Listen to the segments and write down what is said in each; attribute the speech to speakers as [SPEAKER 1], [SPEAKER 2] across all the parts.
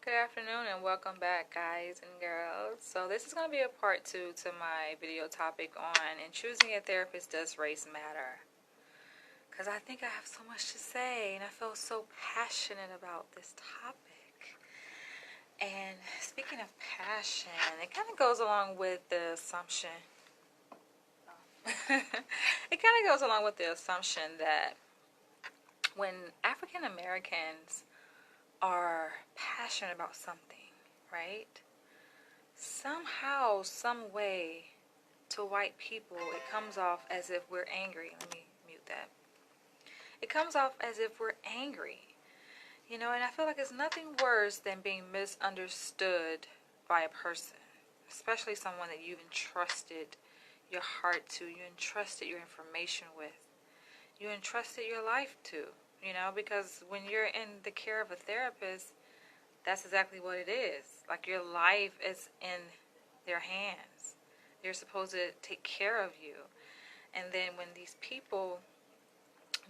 [SPEAKER 1] Good afternoon and welcome back, guys and girls. So this is going to be a part 2 to my video topic on and choosing a therapist, does race matter? Because I think I have so much to say and I feel so passionate about this topic. And speaking of passion, it kind of goes along with the assumption. It kind of goes along with the assumption that when African Americans are passionate about something, right? Somehow, some way, to white people, it comes off as if we're angry. Let me mute that. It comes off as if we're angry. You know, and I feel like it's nothing worse than being misunderstood by a person, especially someone that you've entrusted your heart to, you entrusted your information with, you entrusted your life to, you know, because when you're in the care of a therapist, that's exactly what it is. Like, your life is in their hands. They're supposed to take care of you. And then when these people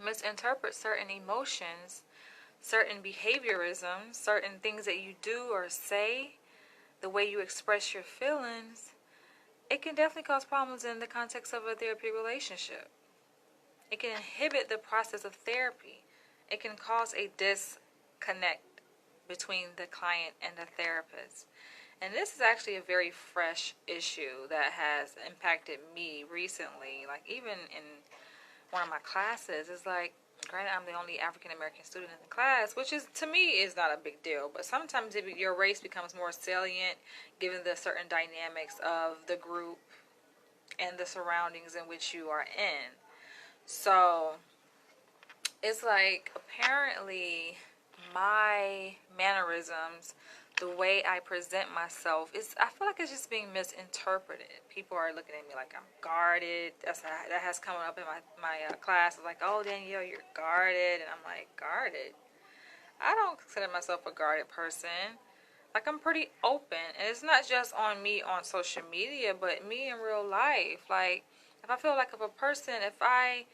[SPEAKER 1] misinterpret certain emotions, certain behaviorisms, certain things that you do or say, the way you express your feelings, it can definitely cause problems in the context of a therapy relationship. It can inhibit the process of therapy. It can cause a disconnect between the client and the therapist. And this is actually a very fresh issue that has impacted me recently. Like, even in one of my classes, it's like, granted, I'm the only African American student in the class, which is, to me, is not a big deal. But sometimes your race becomes more salient given the certain dynamics of the group and the surroundings in which you are in. So it's like, apparently my mannerisms, the way I present myself, I feel like it's just being misinterpreted. People are looking at me like I'm guarded. That has come up in my class. It's like, oh, Danielle, you're guarded. And I'm like, guarded? I don't consider myself a guarded person. Like, I'm pretty open. And it's not just on me on social media, but me in real life. Like, if I feel like if I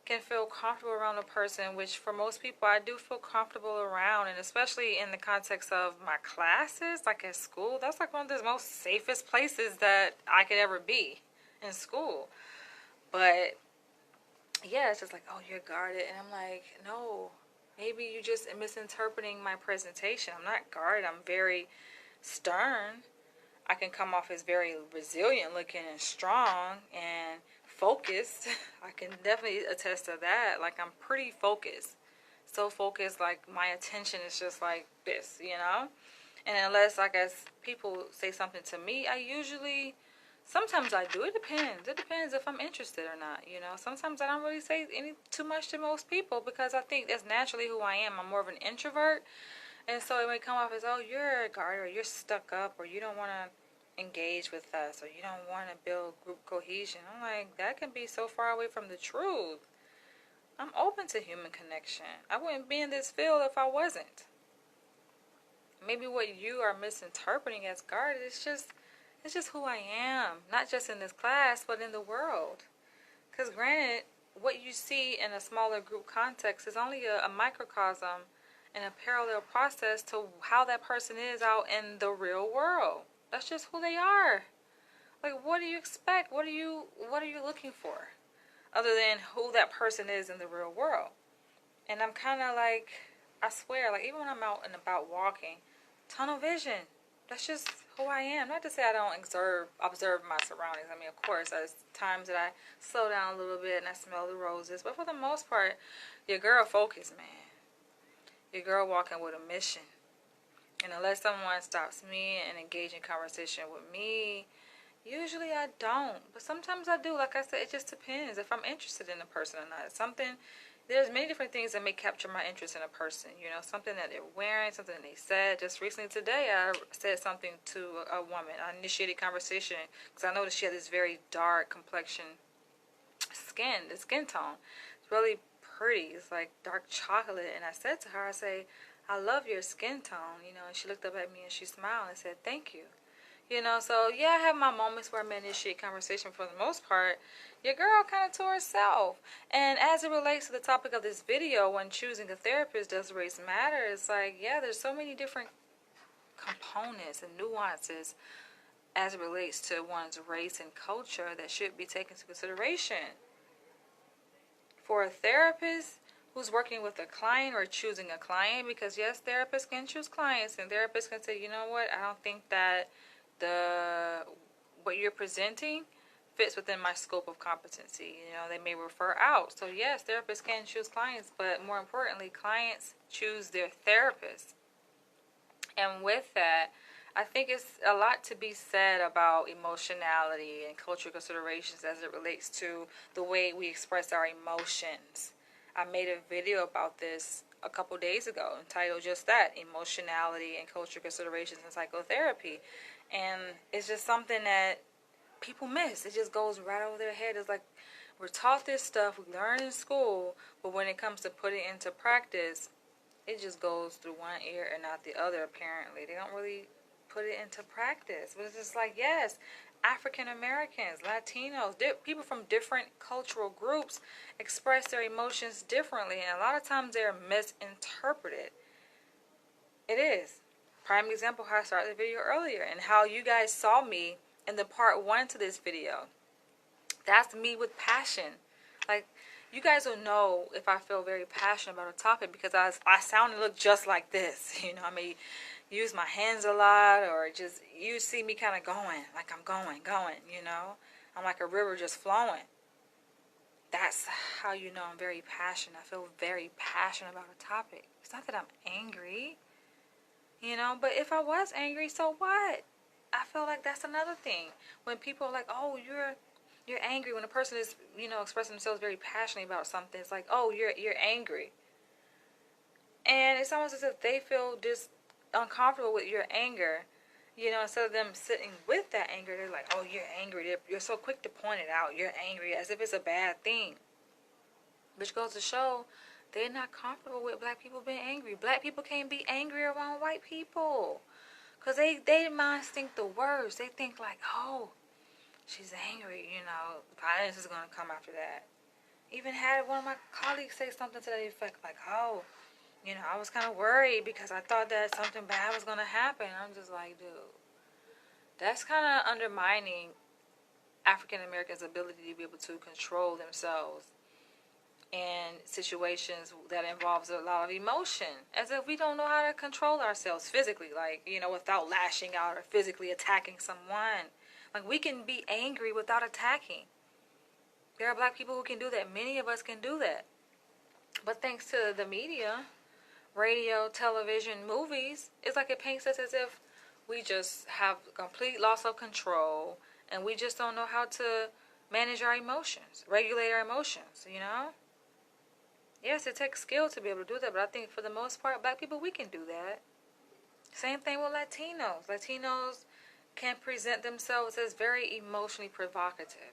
[SPEAKER 1] can feel comfortable around a person, which for most people I do feel comfortable around, and especially in the context of my classes, like at school, that's like one of the most safest places that I could ever be, in school. But yeah, it's just like, oh, you're guarded. And I'm like, no, maybe you just misinterpreting my presentation. I'm not guarded. I'm very stern. I can come off as very resilient looking and strong and focused. I can definitely attest to that. Like, I'm pretty focused. So focused, like, my attention is just like this, you know? And unless, I guess, people say something to me, sometimes I do. It depends. It depends if I'm interested or not, you know? Sometimes I don't really say too much to most people because I think that's naturally who I am. I'm more of an introvert. And so it may come off as, oh, you're a guard, or you're stuck up, or you don't want to engage with us, or you don't want to build group cohesion. I'm like, that can be so far away from the truth. I'm open to human connection. I wouldn't be in this field if I wasn't. Maybe what you are misinterpreting as guarded is just who I am. Not just in this class, but in the world. Because granted, what you see in a smaller group context is only a microcosm and a parallel process to how that person is out in the real world. That's just who they are. Like, what do you expect? What are you looking for? Other than who that person is in the real world. And I'm kind of like, I swear, like, even when I'm out and about walking, tunnel vision. That's just who I am. Not to say I don't observe my surroundings. I mean, of course, there's times that I slow down a little bit and I smell the roses. But for the most part, your girl focused, man. Your girl walking with a mission. And unless someone stops me and engage in conversation with me, usually I don't. But sometimes I do. Like I said, it just depends if I'm interested in a person or not. There's many different things that may capture my interest in a person. You know, something that they're wearing, something they said. Just recently today, I said something to a woman. I initiated conversation because I noticed she had this very dark complexion the skin tone. It's really pretty. It's like dark chocolate. And I said to her, I love your skin tone, you know. And she looked up at me and she smiled and said, thank you. You know, so yeah, I have my moments where I initiate conversation. For the most part, your girl kind of to herself. And as it relates to the topic of this video, when choosing a therapist, does race matter? It's like, yeah, there's so many different components and nuances as it relates to one's race and culture that should be taken into consideration. For a therapist who's working with a client or choosing a client, because yes, therapists can choose clients, and therapists can say, you know what, I don't think that what you're presenting fits within my scope of competency. They may refer out. So yes, therapists can choose clients, but more importantly, clients choose their therapist. And with that, I think it's a lot to be said about emotionality and cultural considerations as it relates to the way we express our emotions. I made a video about this a couple days ago entitled just that, emotionality and cultural considerations in psychotherapy. And it's just something that people miss. It just goes right over their head. It's like we're taught this stuff, we learn in school, but when it comes to putting it into practice, it just goes through one ear and not the other, apparently. They don't really put it into practice. But it's just like, yes, African Americans, Latinos, people from different cultural groups express their emotions differently, and a lot of times they're misinterpreted. It is. Prime example how I started the video earlier, and how you guys saw me in the part 1 to this video. That's me with passion. Like, you guys will know if I feel very passionate about a topic because I sound and look just like this. I may use my hands a lot, or just you see me kind of going, like I'm going. I'm like a river just flowing. That's how you know I'm very passionate. I feel very passionate about a topic. It's not that I'm angry, but if I was angry, so what? I feel like that's another thing. When people are like, oh, you're angry, when a person is, expressing themselves very passionately about something, it's like, oh, you're angry. And it's almost as if they feel just uncomfortable with your anger. Instead of them sitting with that anger, they're like, oh, you're angry. You're so quick to point it out. You're angry, as if it's a bad thing. Which goes to show they're not comfortable with black people being angry. Black people can't be angry around white people. Because they minds think the worst. They think like, oh, she's angry, violence is going to come after that. Even had one of my colleagues say something to that effect, like, oh, I was kind of worried because I thought that something bad was going to happen. I'm just like, dude, that's kind of undermining African Americans' ability to be able to control themselves in situations that involves a lot of emotion, as if we don't know how to control ourselves physically, like, without lashing out or physically attacking someone. Like, we can be angry without attacking. There are black people who can do that. Many of us can do that. But thanks to the media, radio, television, movies, it's like it paints us as if we just have complete loss of control and we just don't know how to manage our emotions, regulate our emotions, Yes, it takes skill to be able to do that, but I think for the most part, black people, we can do that. Same thing with Latinos. Latinos can present themselves as very emotionally provocative,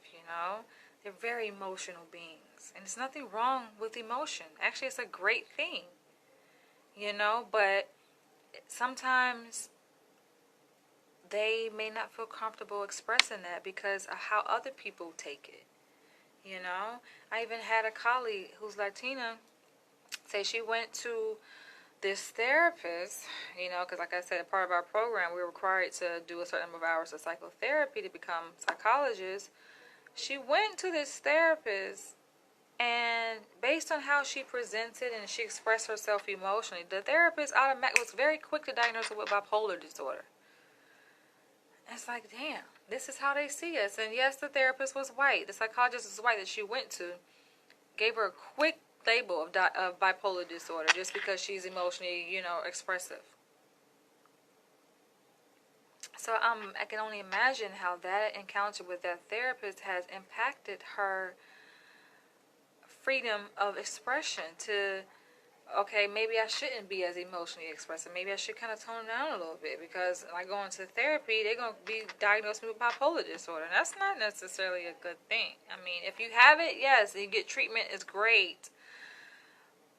[SPEAKER 1] They're very emotional beings. And there's nothing wrong with emotion. Actually, it's a great thing, but sometimes they may not feel comfortable expressing that because of how other people take it, I even had a colleague who's Latina say she went to this therapist, because like I said, part of our program, we're required to do a certain number of hours of psychotherapy to become psychologists. She went to this therapist, and based on how she presented and she expressed herself emotionally, the therapist was very quick to diagnose her with bipolar disorder. It's like, damn, this is how they see us. And yes, the therapist was white. The psychologist was white that she went to gave her a quick label of bipolar disorder just because she's emotionally, expressive. So I can only imagine how that encounter with that therapist has impacted her freedom of expression to, okay, maybe I shouldn't be as emotionally expressive. Maybe I should kind of tone down a little bit because like going to therapy, they're going to be diagnosing me with bipolar disorder. And that's not necessarily a good thing. I mean, if you have it, yes, you get treatment, is great.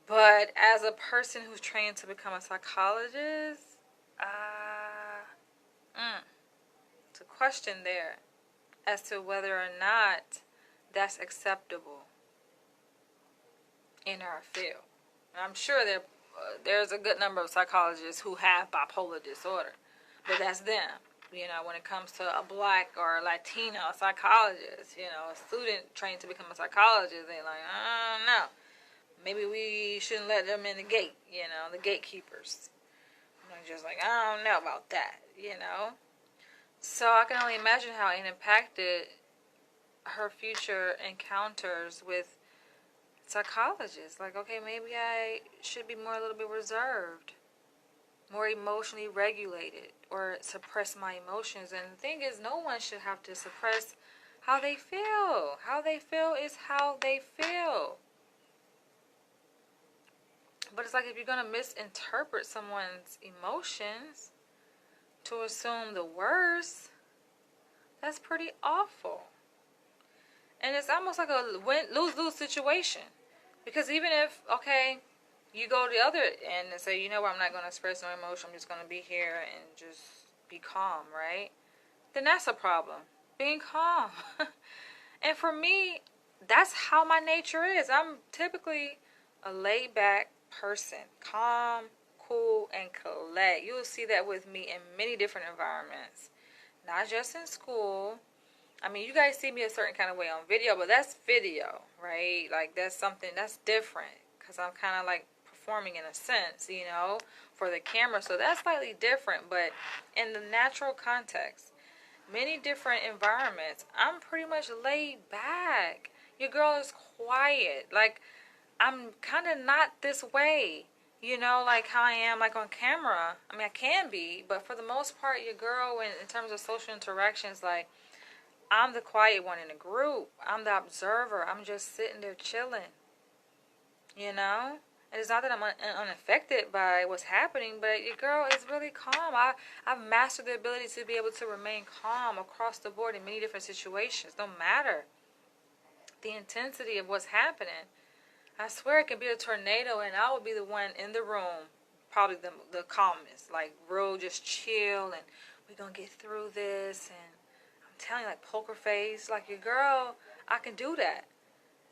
[SPEAKER 1] But as a person who's trained to become a psychologist, it's a question there as to whether or not that's acceptable in our field. And I'm sure there's a good number of psychologists who have bipolar disorder. but that's them. You know, when it comes to a black or a Latino psychologist, you know, a student trained to become a psychologist, they're like, I don't know. Maybe we shouldn't let them in the gate, you know, the gatekeepers. And I'm just like, I don't know about that, you know. So I can only imagine how it impacted her future encounters with psychologists. Like, okay, maybe I should be more a little bit reserved, more emotionally regulated, or suppress my emotions. And the thing is, no one should have to suppress how they feel. How they feel is how they feel. But it's like if you're going to misinterpret someone's emotions to assume the worst, that's pretty awful. And it's almost like a lose-lose situation. Because even if, okay, you go the other end and say, you know what, I'm not going to express no emotion, I'm just going to be here and just be calm, right? Then that's a problem. Being calm. And for me, that's how my nature is. I'm typically a laid-back person. Calm, cool, and collect. You will see that with me in many different environments. Not just in school. I mean, you guys see me a certain kind of way on video, but that's video, right? Like, that's something that's different. Because I'm kind of like performing in a sense, you know, for the camera. So that's slightly different. But in the natural context, many different environments, I'm pretty much laid back. Your girl is quiet. Like, I'm kind of not this way, you know, like how I am like on camera. I mean, I can be, but for the most part, your girl, in terms of social interactions, like, I'm the quiet one in the group. I'm the observer. I'm just sitting there chilling, you know. And it's not that I'm unaffected by what's happening, but your girl is really calm. I've mastered the ability to be able to remain calm across the board in many different situations. No matter the intensity of what's happening. I swear it could be a tornado and I would be the one in the room, probably the calmest, like real just chill, and we're going to get through this. And I'm telling you, like poker face, like your girl, I can do that.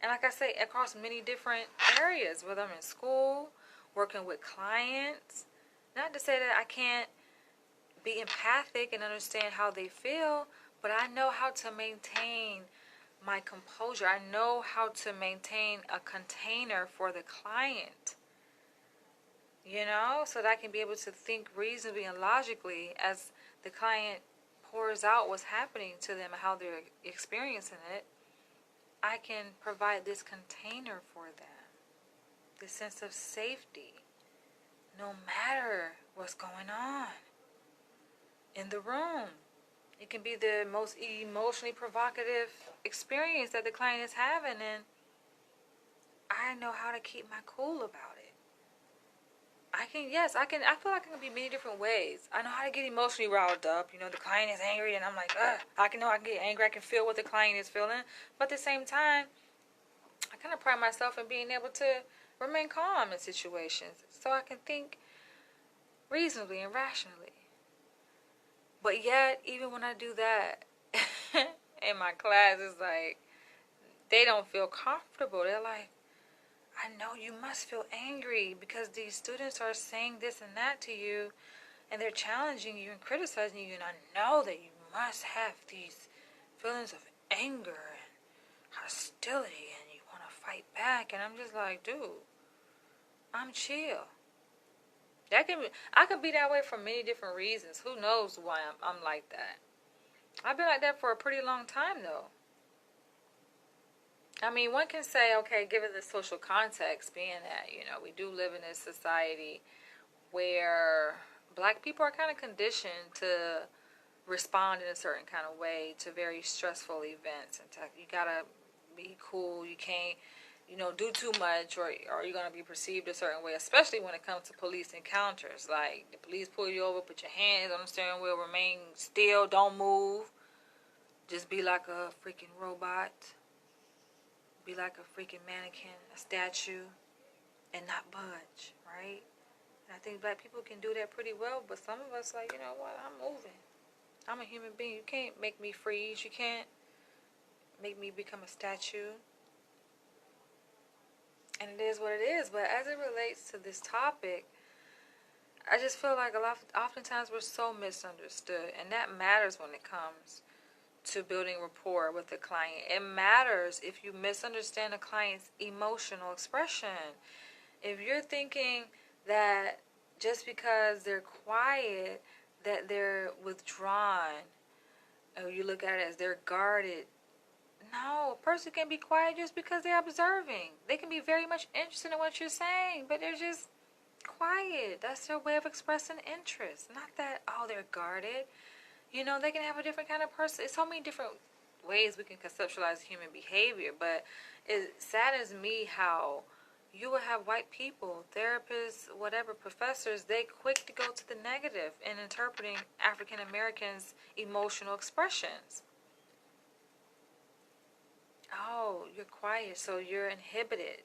[SPEAKER 1] And like I say, across many different areas, whether I'm in school, working with clients. Not to say that I can't be empathic and understand how they feel, but I know how to maintain my composure. I know how to maintain a container for the client, you know, so that I can be able to think reasonably and logically as the client pours out what's happening to them and how they're experiencing it. I can provide this container for them, this sense of safety, no matter what's going on in the room. It can be the most emotionally provocative experience that the client is having, and I know how to keep my cool about it. I feel like it can be many different ways. I know how to get emotionally riled up. You know, the client is angry, and I'm like, ugh. I can get angry. I can feel what the client is feeling. But at the same time, I kind of pride myself in being able to remain calm in situations so I can think reasonably and rationally. But yet, even when I do that, in my class, it's like, they don't feel comfortable. They're like, I know you must feel angry because these students are saying this and that to you, and they're challenging you and criticizing you, and I know that you must have these feelings of anger and hostility, and you want to fight back. And I'm just like, dude, I'm chill. I could be that way for many different reasons. Who knows why I'm like that? I've been like that for a pretty long time, though. I mean, one can say, okay, given the social context, being that, you know, we do live in a society where black people are kind of conditioned to respond in a certain kind of way to very stressful events. And you gotta be cool. You can't, you know, do too much, or you're gonna be perceived a certain way, especially when it comes to police encounters. Like, the police pull you over, put your hands on the steering wheel, remain still, don't move. Just be like a freaking robot. Be like a freaking mannequin, a statue, and not budge, right? And I think black people can do that pretty well, but some of us, like, you know what, I'm moving. I'm a human being. You can't make me freeze. You can't make me become a statue. And it is what it is. But as it relates to this topic, I just feel like oftentimes we're so misunderstood, and that matters when it comes to building rapport with the client. It matters if you misunderstand a client's emotional expression. If you're thinking that just because they're quiet, that they're withdrawn, or you look at it as they're guarded. No, a person can be quiet just because they're observing. They can be very much interested in what you're saying, but they're just quiet. That's their way of expressing interest. Not that, oh, they're guarded. You know, they can have a different kind of person. It's so many different ways we can conceptualize human behavior, but it saddens me how you will have white people, therapists, whatever, professors, they quick to go to the negative in interpreting African Americans' emotional expressions. Oh, you're quiet, so you're inhibited.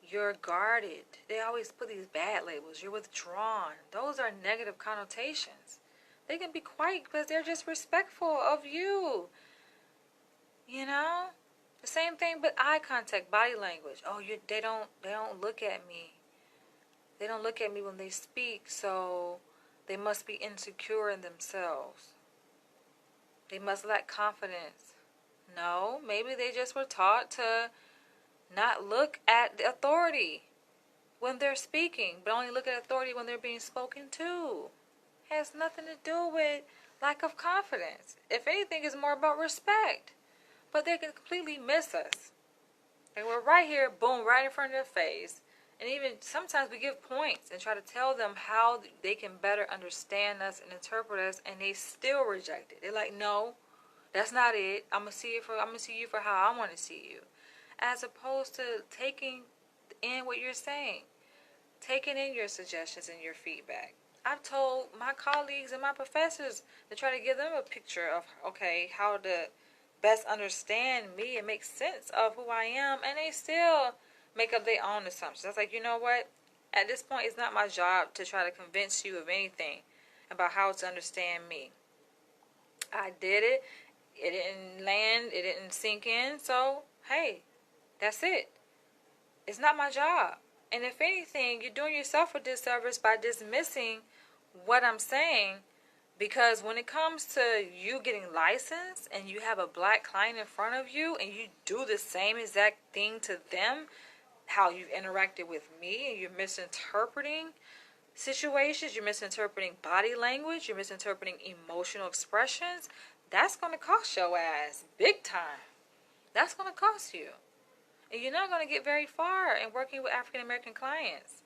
[SPEAKER 1] You're guarded. They always put these bad labels. You're withdrawn. Those are negative connotations. They can be quiet because they're just respectful of you. You know? The same thing but eye contact, body language. Oh, they don't look at me. They don't look at me when they speak, so they must be insecure in themselves. They must lack confidence. No, maybe they just were taught to not look at the authority when they're speaking, but only look at authority when they're being spoken to. It has nothing to do with lack of confidence. If anything, it's more about respect. But they can completely miss us. And we're right here, boom, right in front of their face. And even sometimes we give points and try to tell them how they can better understand us and interpret us, and they still reject it. They're like, no, that's not it. I'm gonna see you for how I want to see you. As opposed to taking in what you're saying, taking in your suggestions and your feedback. I've told my colleagues and my professors to try to give them a picture of, okay, how to best understand me and make sense of who I am, and they still make up their own assumptions. I was like, you know what? At this point, it's not my job to try to convince you of anything about how to understand me. I did it. It didn't land. It didn't sink in. So, hey, that's it. It's not my job. And if anything, you're doing yourself a disservice by dismissing what I'm saying, because when it comes to you getting licensed and you have a black client in front of you and you do the same exact thing to them, how you've interacted with me, and you're misinterpreting situations, you're misinterpreting body language, you're misinterpreting emotional expressions, that's going to cost your ass big time. That's going to cost you. And you're not going to get very far in working with African American clients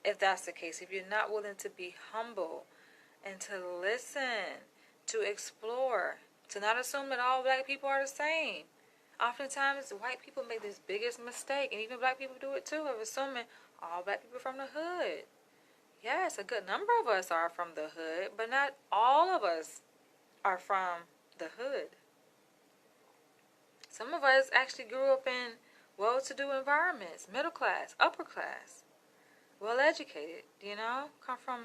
[SPEAKER 1] if that's the case. If you're not willing to be humble and to listen, to explore, to not assume that all black people are the same. Oftentimes, white people make this biggest mistake, and even black people do it too, of assuming all black people are from the hood. Yes, a good number of us are from the hood, but not all of us are from the hood. Some of us actually grew up in well-to-do environments, middle class, upper class, well-educated, come from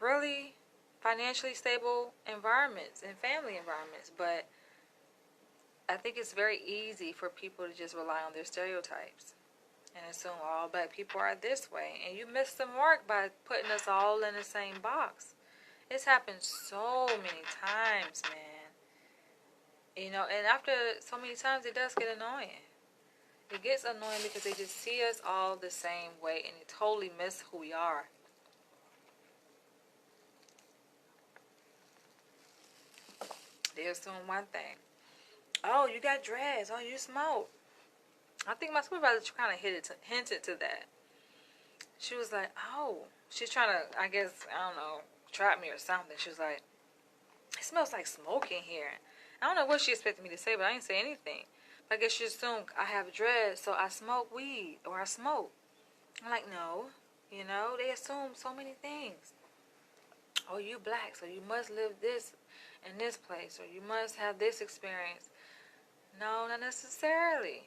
[SPEAKER 1] really financially stable environments and family environments. But I think it's very easy for people to just rely on their stereotypes and assume all black people are this way. And you miss the mark by putting us all in the same box. It's happened so many times, man. And after so many times, it does get annoying. It gets annoying because they just see us all the same way and they totally miss who we are. They assume one thing. Oh, you got dreads. Oh, you smoke. I think my supervisor kind of hinted to that. She was like, oh. She's trying to, I guess, I don't know, trap me or something. She was like, it smells like smoke in here. I don't know what she expected me to say, but I didn't say anything. But I guess she assumed I have dreads, so I smoke weed or I smoke. I'm like, no. They assume so many things. Oh, you black, so you must live this in this place, or you must have this experience. No, not necessarily.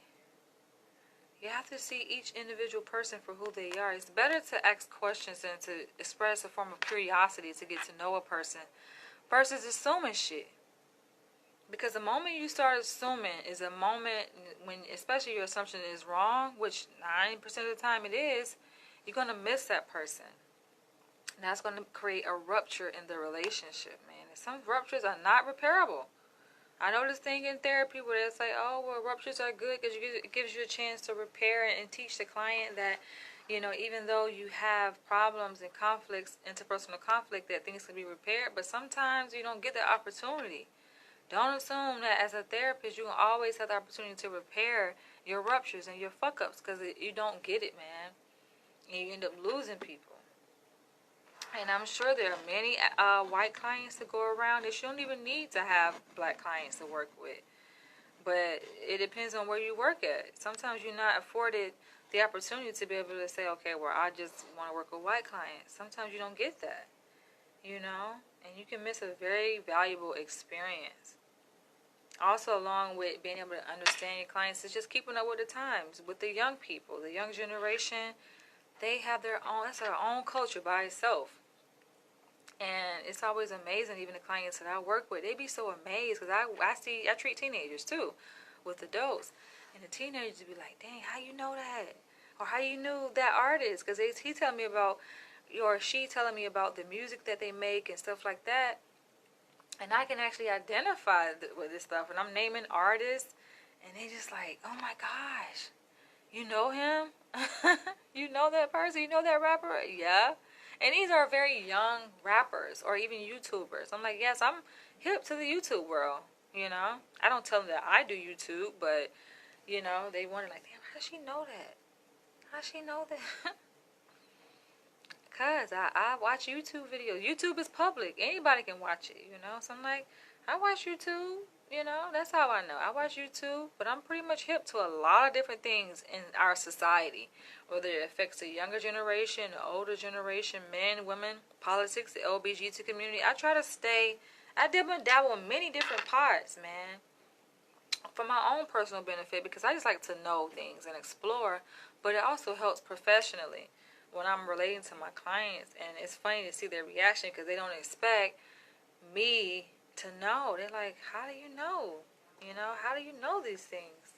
[SPEAKER 1] You have to see each individual person for who they are. It's better to ask questions and to express a form of curiosity to get to know a person versus assuming shit. Because the moment you start assuming is a moment when, especially your assumption is wrong, which 90% of the time it is, you're going to miss that person. And that's going to create a rupture in the relationship, man. And some ruptures are not repairable. I know this thing in therapy where they say, oh, well, ruptures are good because it gives you a chance to repair and teach the client that, you know, even though you have problems and conflicts, interpersonal conflict, that things can be repaired. But sometimes you don't get the opportunity. Don't assume that as a therapist you can always have the opportunity to repair your ruptures and your fuck-ups, because you don't get it, man. And you end up losing people. And I'm sure there are many white clients to go around that you don't even need to have black clients to work with. But it depends on where you work at. Sometimes you're not afforded the opportunity to be able to say, okay, well, I just want to work with white clients. Sometimes you don't get that, you know? And you can miss a very valuable experience. Also, along with being able to understand your clients, is just keeping up with the times. With the young people, the young generation, they have their own, that's their own culture by itself. And it's always amazing, even the clients that I work with, they be so amazed, because I treat teenagers too with adults, and the teenagers be like, dang, how you know that? Or how you knew that artist? Because he telling me about, or she telling me about the music that they make and stuff like that, and I can actually identify with this stuff, and I'm naming artists, and they just like, oh my gosh, you know him? You know that person? You know that rapper? Yeah. And these are very young rappers or even YouTubers. I'm like, yes, I'm hip to the YouTube world, you know. I don't tell them that I do YouTube, but, you know, they wonder like, damn, how does she know that? How does she know that? Because I watch YouTube videos. YouTube is public. Anybody can watch it, you know. So I'm like, I watch YouTube, you know. That's how I know. I watch YouTube, but I'm pretty much hip to a lot of different things in our society. Whether it affects the younger generation, the older generation, men, women, politics, the LGBT community. I dabble in many different parts, man. For my own personal benefit, because I just like to know things and explore, but it also helps professionally when I'm relating to my clients. And it's funny to see their reaction, because they don't expect me to know. They're like, how do you know? You know, how do you know these things?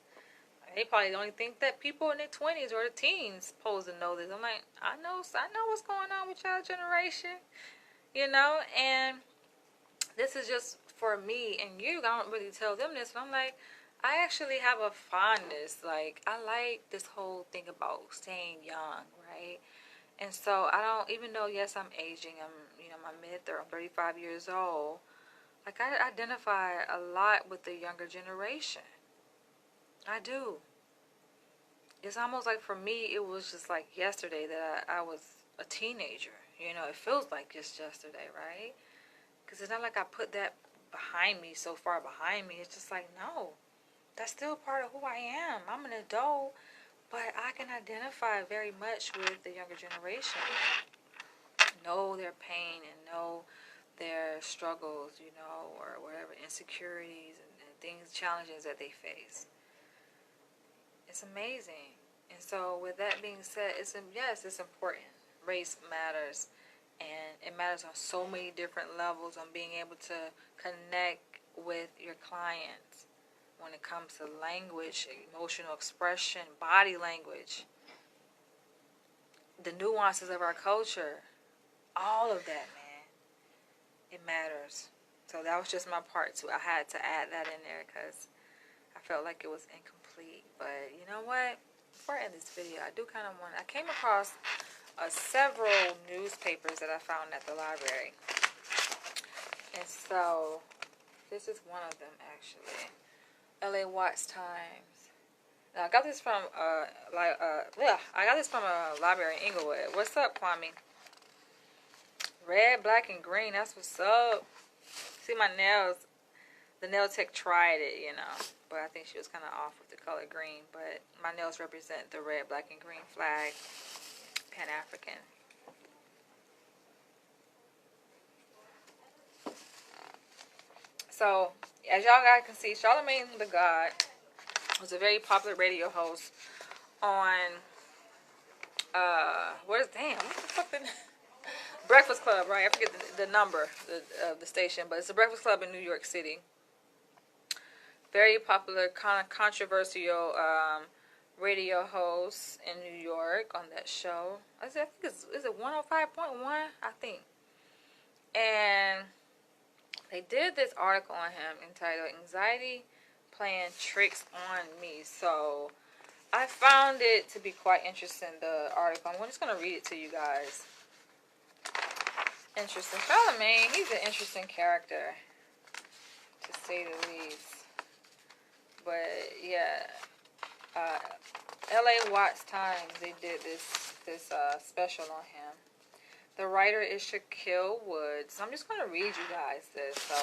[SPEAKER 1] They probably only think that people in their 20s or the teens supposed to know this. I'm like, I know what's going on with y'all generation, you know. And this is just for me and you. I don't really tell them this, but I'm like, I actually have a fondness. Like, I like this whole thing about staying young, right? And so I don't, even though, yes, I'm aging, I'm, you know, my I'm 35 years old. Like, I identify a lot with the younger generation. I do. It's almost like for me, it was just like yesterday that I was a teenager. You know, it feels like just yesterday, right? Because it's not like I put that behind me, so far behind me. It's just like, no, that's still part of who I am. I'm an adult, but I can identify very much with the younger generation. Know their pain and know their struggles, you know, or whatever, insecurities and things, challenges that they face. It's amazing. And so with that being said, yes, it's important. Race matters, and it matters on so many different levels, on being able to connect with your clients when it comes to language, emotional expression, body language, the nuances of our culture, all of that, man. It matters. So that was just my part too. I had to add that in there because I felt like it was incomplete. But you know what? Before I end this video, I came across several newspapers that I found at the library. And so, this is one of them actually. LA Watts Times. Now, I got this from a library in Inglewood. What's up, Kwame? Red, black, and green. That's what's up. See my nails. The nail tech tried it, you know, but I think she was kind of off with the color green. But my nails represent the red, black, and green flag, Pan-African. So, as y'all guys can see, Charlamagne the God was a very popular radio host on, what the fuck Breakfast Club, right? I forget the number of the station, but it's a Breakfast Club in New York City. Very popular, kind of controversial radio host in New York on that show. I think is it 105.1, I think. And they did this article on him entitled "Anxiety Playing Tricks on Me." So I found it to be quite interesting, the article. I'm just going to read it to you guys. Interesting. Charlamagne, he's an interesting character, to say the least. But yeah, LA Watts Times, they did this special on him. The writer is Shaquille Woods. I'm just going to read you guys this. So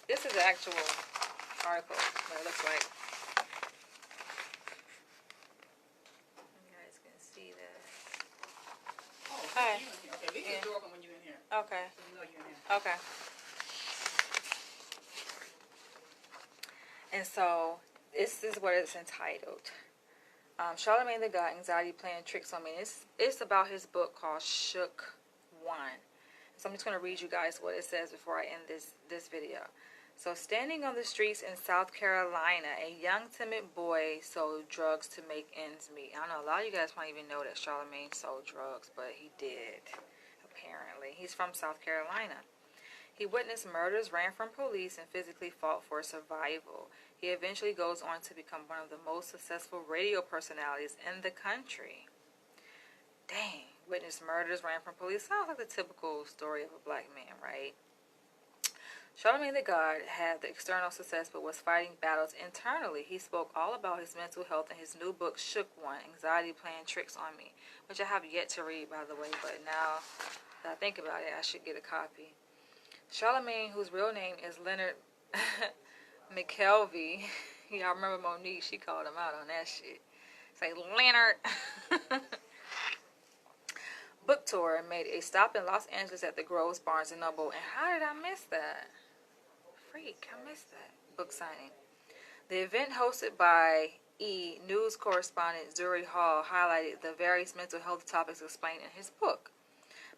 [SPEAKER 1] this is the actual article, what it looks like. You guys can see this.
[SPEAKER 2] Oh,
[SPEAKER 1] Hi.
[SPEAKER 2] you in here. Okay, leave the door open when you're in here.
[SPEAKER 1] Okay.
[SPEAKER 2] So you know you're in here.
[SPEAKER 1] Okay. And so this is what it's entitled. Charlamagne the God, Anxiety Playing Tricks on Me. It's about his book called Shook One. So I'm just going to read you guys what it says before I end this video. So, standing on the streets in South Carolina, a young timid boy sold drugs to make ends meet. I know a lot of you guys might even know that Charlamagne sold drugs, but he did, apparently. He's from South Carolina. He witnessed murders, ran from police, and physically fought for survival. He eventually goes on to become one of the most successful radio personalities in the country. Dang, witnessed murders, ran from police. Sounds like the typical story of a black man, right? Charlamagne the God had the external success but was fighting battles internally. He spoke all about his mental health in his new book, Shook One, Anxiety Playing Tricks on Me, which I have yet to read, by the way, but now that I think about it, I should get a copy. Charlamagne, whose real name is Leonard McKelvey. Y'all remember Monique? She called him out on that shit. Say, Leonard. Book tour made a stop in Los Angeles at the Groves Barnes & Noble. And how did I miss that? Freak, I missed that book signing. The event, hosted by News correspondent Zuri Hall, highlighted the various mental health topics explained in his book.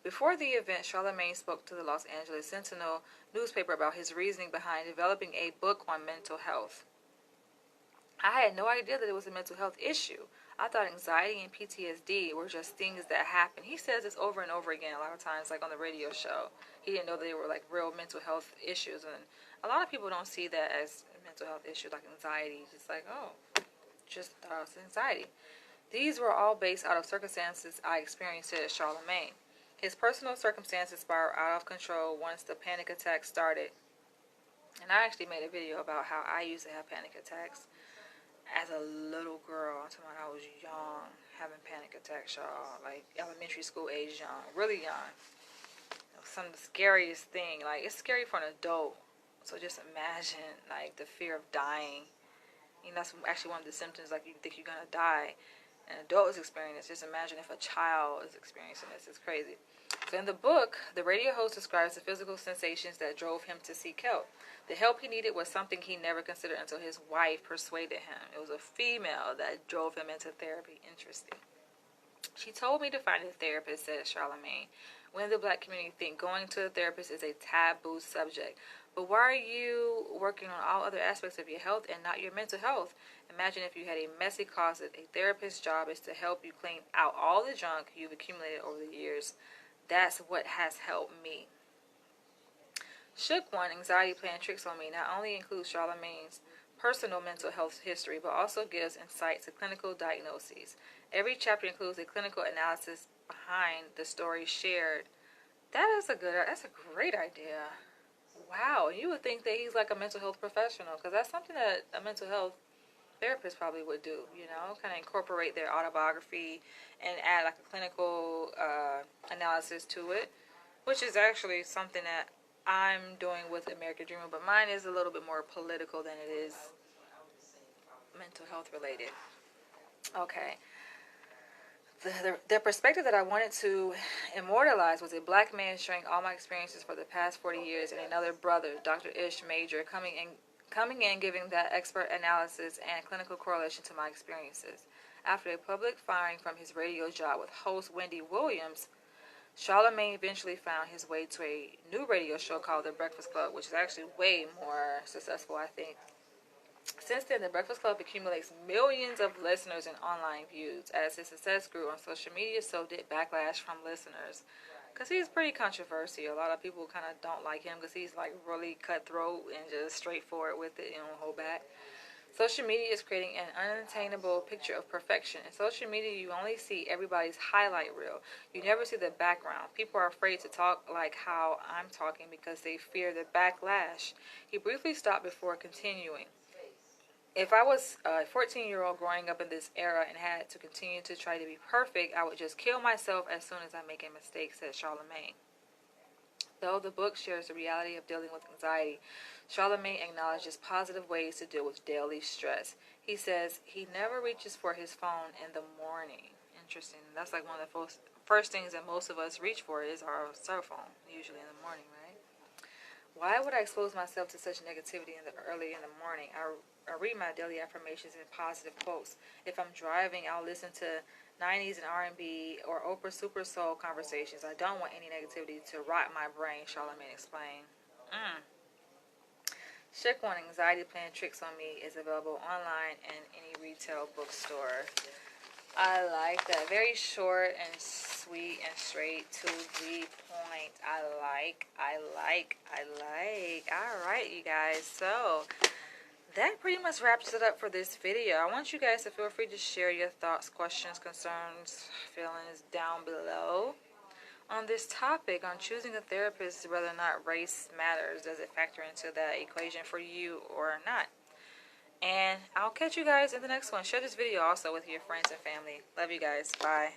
[SPEAKER 1] Before the event, Charlamagne spoke to the Los Angeles Sentinel newspaper about his reasoning behind developing a book on mental health. I had no idea that it was a mental health issue. I thought anxiety and PTSD were just things that happen. He says this over and over again a lot of times, like on the radio show. He didn't know they were like real mental health issues. And a lot of people don't see that as a mental health issue, like anxiety. Just like, oh, just thought it was anxiety. These were all based out of circumstances I experienced, said Charlamagne. His personal circumstances spiraled out of control once the panic attack started. And I actually made a video about how I used to have panic attacks as a little girl. I'm talking about I was young, having panic attacks, y'all. Like elementary school age young, really young. Some of the scariest thing, like it's scary for an adult. So just imagine like the fear of dying. You know, that's actually one of the symptoms, like you think you're gonna die. An adult is experiencing this. Just imagine if a child is experiencing this. It's crazy. So in the book, the radio host describes the physical sensations that drove him to seek help. The help he needed was something he never considered until his wife persuaded him. It was a female that drove him into therapy. Interesting. She told me to find a therapist, said Charlamagne. We in the black community think going to a therapist is a taboo subject. But why are you working on all other aspects of your health and not your mental health? Imagine if you had a messy closet. A therapist's job is to help you clean out all the junk you've accumulated over the years. That's what has helped me. Shook One, Anxiety Playing Tricks on Me, not only includes Charlamagne's personal mental health history, but also gives insight to clinical diagnoses. Every chapter includes a clinical analysis behind the story shared. That's a great idea. Wow, you would think that he's like a mental health professional, because that's something that a mental health therapist probably would do, you know, kind of incorporate their autobiography and add like a clinical analysis to it, which is actually something that I'm doing with American Dreamer, but mine is a little bit more political than it is mental health related. Okay. The perspective that I wanted to immortalize was a black man sharing all my experiences for the past 40 years, and another brother, Dr. Ish Major, coming in giving that expert analysis and clinical correlation to my experiences. After a public firing from his radio job with host Wendy Williams, Charlamagne eventually found his way to a new radio show called The Breakfast Club, which is actually way more successful, I think. Since then, The Breakfast Club accumulates millions of listeners and online views. As his success grew on social media, so did backlash from listeners. Because he's pretty controversial. A lot of people kind of don't like him because he's like really cutthroat and just straightforward with it and don't hold back. Social media is creating an unattainable picture of perfection. In social media, you only see everybody's highlight reel. You never see the background. People are afraid to talk like how I'm talking because they fear the backlash. He briefly stopped before continuing. If I was a 14-year-old growing up in this era and had to continue to try to be perfect, I would just kill myself as soon as I make a mistake, said Charlemagne. Though the book shares the reality of dealing with anxiety, Charlemagne acknowledges positive ways to deal with daily stress. He says he never reaches for his phone in the morning. Interesting. That's like one of the first things that most of us reach for is our cell phone, usually in the morning, right? Why would I expose myself to such negativity early in the morning? I read my daily affirmations and positive quotes. If I'm driving, I'll listen to 90s and R&B or Oprah Super Soul conversations. I don't want any negativity to rot my brain, Charlemagne explained. Check One Anxiety Plan Tricks on Me is available online and any retail bookstore. I like that. Very short and sweet and straight to the point. I like. Alright, you guys. So, that pretty much wraps it up for this video. I want you guys to feel free to share your thoughts, questions, concerns, feelings down below on this topic on choosing a therapist, whether or not race matters. Does it factor into that equation for you or not? And I'll catch you guys in the next one. Share this video also with your friends and family. Love you guys. Bye.